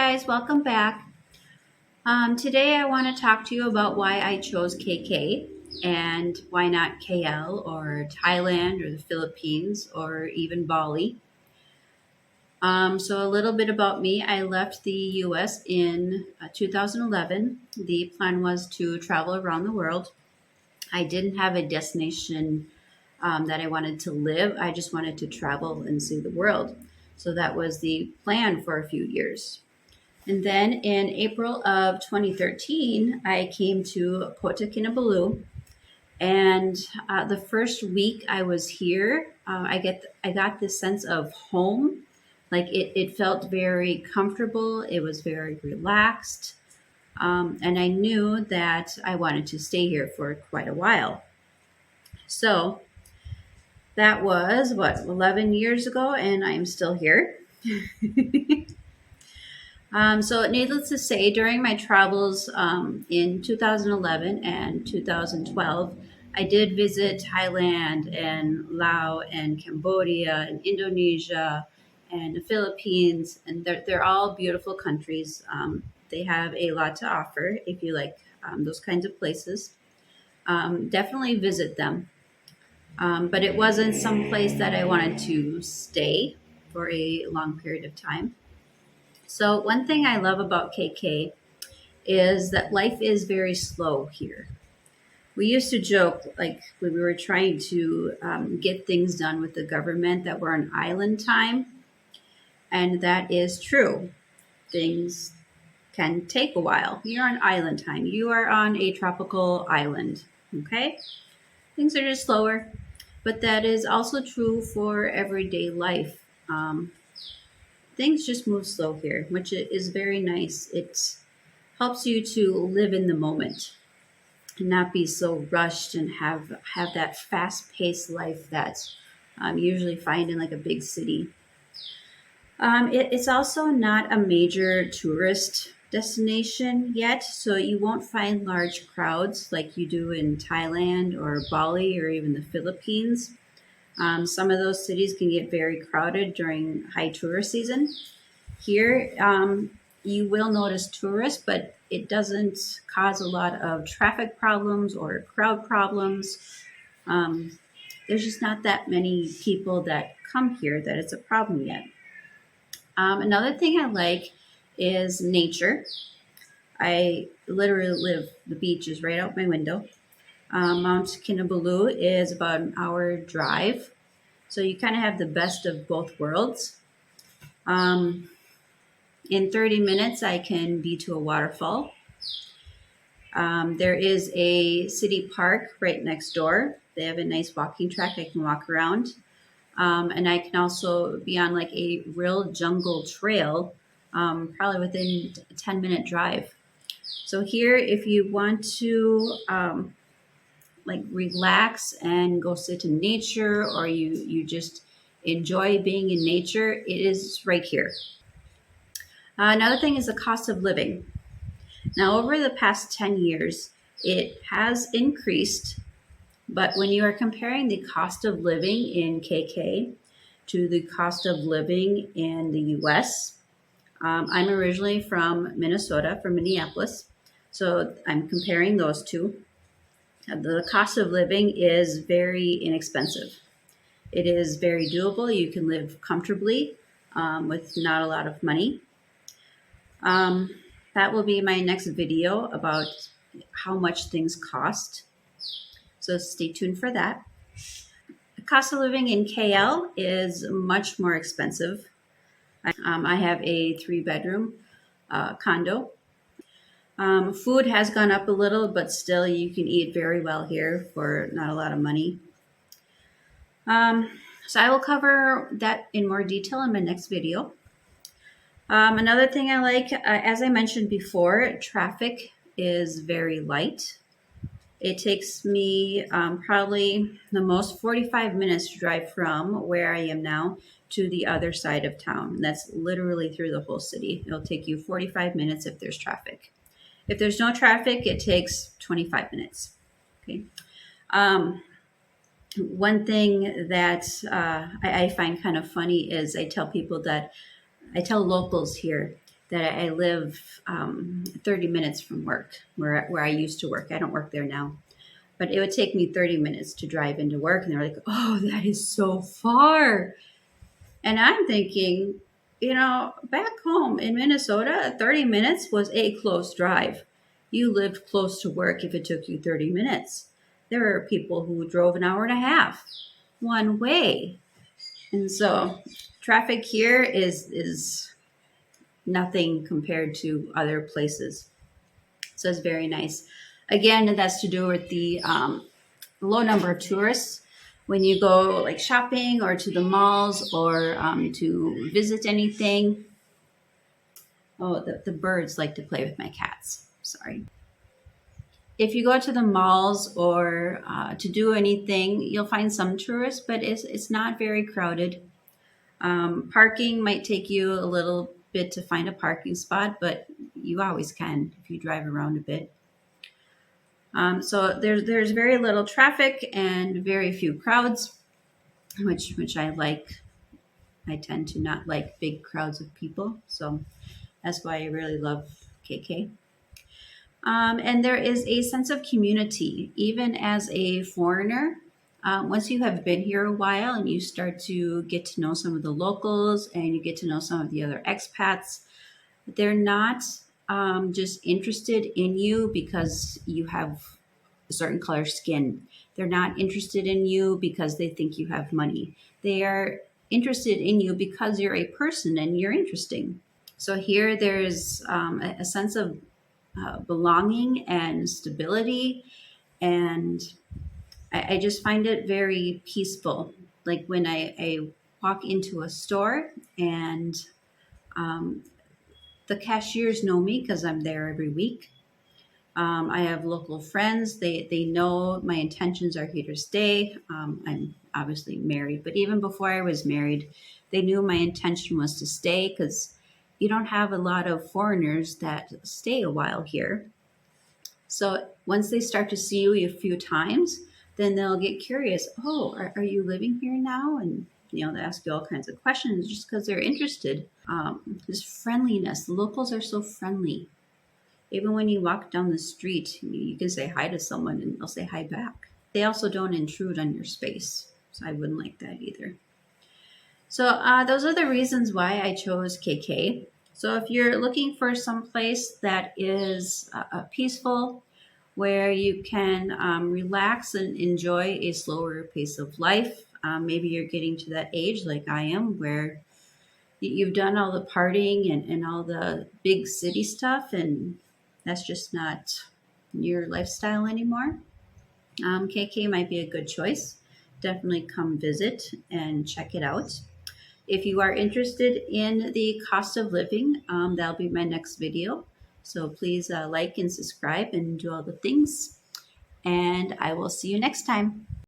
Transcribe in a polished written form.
guys, welcome back. Today I want to talk to you about why I chose KK and why not KL or Thailand or the Philippines or even Bali. So a little bit about me. I left the US in 2011. The plan was to travel around the world. I didn't have a destination that I wanted to live. I just wanted to travel and see the world. So that was the plan for a few years. And then in April of 2013, I came to Kota Kinabalu. And the first week I was here, I got this sense of home. Like it felt very comfortable. It was very relaxed. And I knew that I wanted to stay here for quite a while. So that was what, 11 years ago, and I'm still here. So, needless to say, during my travels in 2011 and 2012, I did visit Thailand and Laos and Cambodia and Indonesia and the Philippines, and they're all beautiful countries. They have a lot to offer if you like those kinds of places. Definitely visit them. But it wasn't some place that I wanted to stay for a long period of time. So, one thing I love about KK is that life is very slow here. We used to joke, like when we were trying to get things done with the government, that we're on island time. And that is true. Things can take a while. You're on island time. You are on a tropical island. Okay? Things are just slower. But that is also true for everyday life. Things just move slow here, which is very nice. It helps you to live in the moment and not be so rushed and have that fast-paced life that you usually find in like a big city. It's also not a major tourist destination yet, so you won't find large crowds like you do in Thailand or Bali or even the Philippines. Some of those cities can get very crowded during high tourist season. Here, you will notice tourists, but it doesn't cause a lot of traffic problems or crowd problems. There's just not that many people that come here that it's a problem yet. Another thing I like is nature. I literally live, the beach is right out my window. Mount Kinabalu is about an hour drive. So you kind of have the best of both worlds. In 30 minutes, I can be to a waterfall. There is a city park right next door. They have a nice walking track I can walk around. And I can also be on like a real jungle trail, probably within a 10-minute drive. So here, if you want to like relax and go sit in nature, or you just enjoy being in nature, it is right here. Another thing is the cost of living. Now, over the past 10 years, it has increased, but when you are comparing the cost of living in KK to the cost of living in the US, I'm originally from Minnesota, from Minneapolis, so I'm comparing those two. The cost of living is very inexpensive. It is very doable. You can live comfortably with not a lot of money. That will be my next video about how much things cost. So stay tuned for that. The cost of living in KL is much more expensive. I have a 3-bedroom condo. Food has gone up a little, but still you can eat very well here for not a lot of money. So I will cover that in more detail in my next video. Another thing I like, as I mentioned before, traffic is very light. It takes me probably the most 45 minutes to drive from where I am now to the other side of town. And that's literally through the whole city. It'll take you 45 minutes if there's traffic. If there's no traffic, it takes 25 minutes. Okay. One thing that I find kind of funny is I tell locals here, that I live 30 minutes from work, where I used to work. I don't work there now. But it would take me 30 minutes to drive into work. And they're like, oh, that is so far. And I'm thinking, back home in Minnesota, 30 minutes was a close drive. You lived close to work if it took you 30 minutes. There are people who drove an hour and a half one way. And so traffic here is nothing compared to other places. So it's very nice. Again, that's to do with the low number of tourists. When you go like shopping or to the malls or to visit anything. Oh, the birds like to play with my cats. Sorry. If you go to the malls or to do anything, you'll find some tourists, but it's not very crowded. Parking might take you a little bit to find a parking spot, but you always can if you drive around a bit. So there's very little traffic and very few crowds, which I like. I tend to not like big crowds of people, so that's why I really love KK. And there is a sense of community, even as a foreigner. Once you have been here a while and you start to get to know some of the locals and you get to know some of the other expats, they're not just interested in you because you have a certain color skin. They're not interested in you because they think you have money. They are interested in you because you're a person and you're interesting. So here there's a sense of belonging and stability, and I just find it very peaceful. Like when I walk into a store and um, the cashiers know me because I'm there every week. I have local friends. They know my intentions are here to stay. I'm obviously married, but even before I was married, they knew my intention was to stay because you don't have a lot of foreigners that stay a while here. So once they start to see you a few times, then they'll get curious. Oh, are you living here now? And they ask you all kinds of questions just because they're interested. Just friendliness. The locals are so friendly. Even when you walk down the street, you can say hi to someone and they'll say hi back. They also don't intrude on your space. So I wouldn't like that either. So those are the reasons why I chose KK. So if you're looking for some place that is peaceful, where you can relax and enjoy a slower pace of life, maybe you're getting to that age like I am, where you've done all the partying and all the big city stuff, and that's just not your lifestyle anymore. KK might be a good choice. Definitely come visit and check it out. If you are interested in the cost of living, that'll be my next video. So please like and subscribe and do all the things. And I will see you next time.